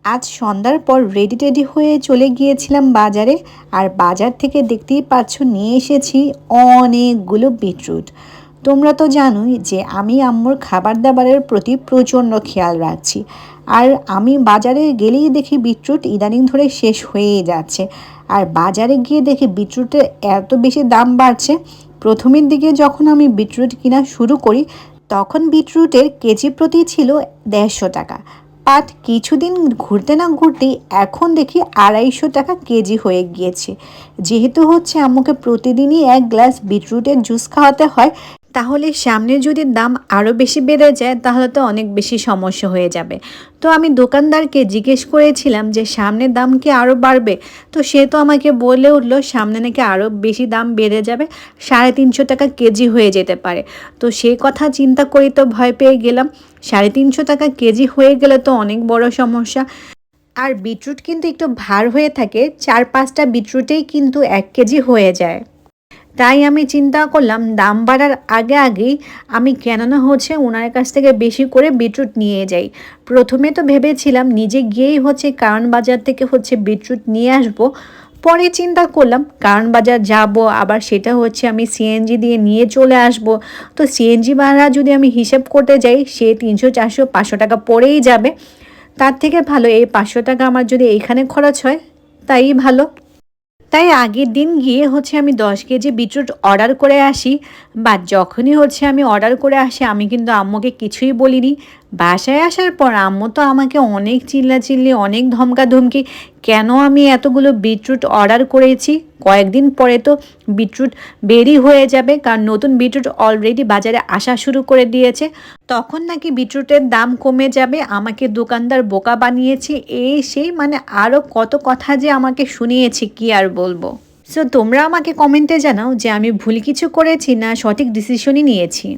আজ সন্ধ্যার পর রেডি টেডি হয়ে চলে গিয়েছিলাম বাজারে। আর বাজার থেকে দেখতেই পাচ্ছ নিয়ে এসেছি অনেকগুলো বিটরুট। তোমরা তো জানোই যে আমি আম্মুর খাবার দাবারের প্রতি প্রচণ্ড খেয়াল রাখছি। আর আমি বাজারে গেলেই দেখি বিটরুট ইদানিং ধরে শেষ হয়েই যাচ্ছে। আর বাজারে গিয়ে দেখি বিটরুটের এত বেশি দাম বাড়ছে। প্রথমের দিকে যখন আমি বিটরুট কিনা শুরু করি তখন বিটরুটের কেজি প্রতি ছিল 150 টাকা। বাট কিছুদিন ঘুরতে না ঘুরতেই এখন দেখি 250 টাকা কেজি হয়ে গিয়েছে। যেহেতু হচ্ছে আম্মুকে প্রতিদিনই 1 গ্লাস বিটরুটের জুস খাওয়াতে হয়, তাহলে সামনে যদি দাম আরও বেশি বেড়ে যায় তাহলে তো অনেক বেশি সমস্যা হয়ে যাবে। তো আমি দোকানদারকে জিজ্ঞেস করেছিলাম যে সামনে দাম কি আরও বাড়বে। তো সে তো আমাকে বলে উঠলো সামনে নাকি আরও বেশি দাম বেড়ে যাবে, 350 টাকা কেজি হয়ে যেতে পারে। তো সে কথা চিন্তা করি তো ভয় পেয়ে গেলাম। 350 টাকা কেজি হয়ে গেলে তো অনেক বড় সমস্যা। আর বিটরুট কিন্তু একটু ভার হয়ে থাকে, 4-5টা বিটরুটেই কিন্তু 1 কেজি হয়ে যায়। তাই আমি চিন্তা করলাম দাম বাড়ার আগে আগেই আমি কেননা হচ্ছে ওনার কাছ থেকে বেশি করে বিটরুট নিয়ে যাই। প্রথমে তো ভেবেছিলাম নিজে গিয়েই হচ্ছে কারণ বাজার থেকে হচ্ছে বিটরুট নিয়ে আসব। পরে চিন্তা করলাম কারণ বাজার যাব, আবার সেটা হচ্ছে আমি সিএনজি দিয়ে নিয়ে চলে আসব। তো সিএনজি ভাড়া যদি আমি হিসেব করতে যাই সে 300, 400, 500 টাকা পড়েই যাবে। তার থেকে ভালো এই 500 টাকা আমার যদি এইখানে খরচ হয় তাই ভালো। তাই আগের দিন গিয়ে হচ্ছে আমি 10 কেজি বিটরুট অর্ডার করে আসি। বা যখনই হচ্ছে আমি অর্ডার করে আসি আমি কিন্তু আম্মুকে কিছুই বলিনি। বাসায় আসার পর আম্মু তো আমাকে অনেক চিল্লাচিল্লি, অনেক ধমকাধমকি, কেন আমি এতগুলো বিটরুট অর্ডার করেছি। কয়েকদিন পরে তো বিটরুট বেরি হয়ে যাবে, কারণ নতুন বিটরুট অলরেডি বাজারে আসা শুরু করে দিয়েছে। তখন নাকি বিটরুটের দাম কমে যাবে, আমাকে দোকানদার বোকা বানিয়েছে, এই সেই মানে আরও কত কথা যে আমাকে শুনিয়েছে কি আর বলবো। সো তোমরা আমাকে কমেন্টে জানাও যে আমি ভুল কিছু করেছি না সঠিক ডিসিশনই নিয়েছি।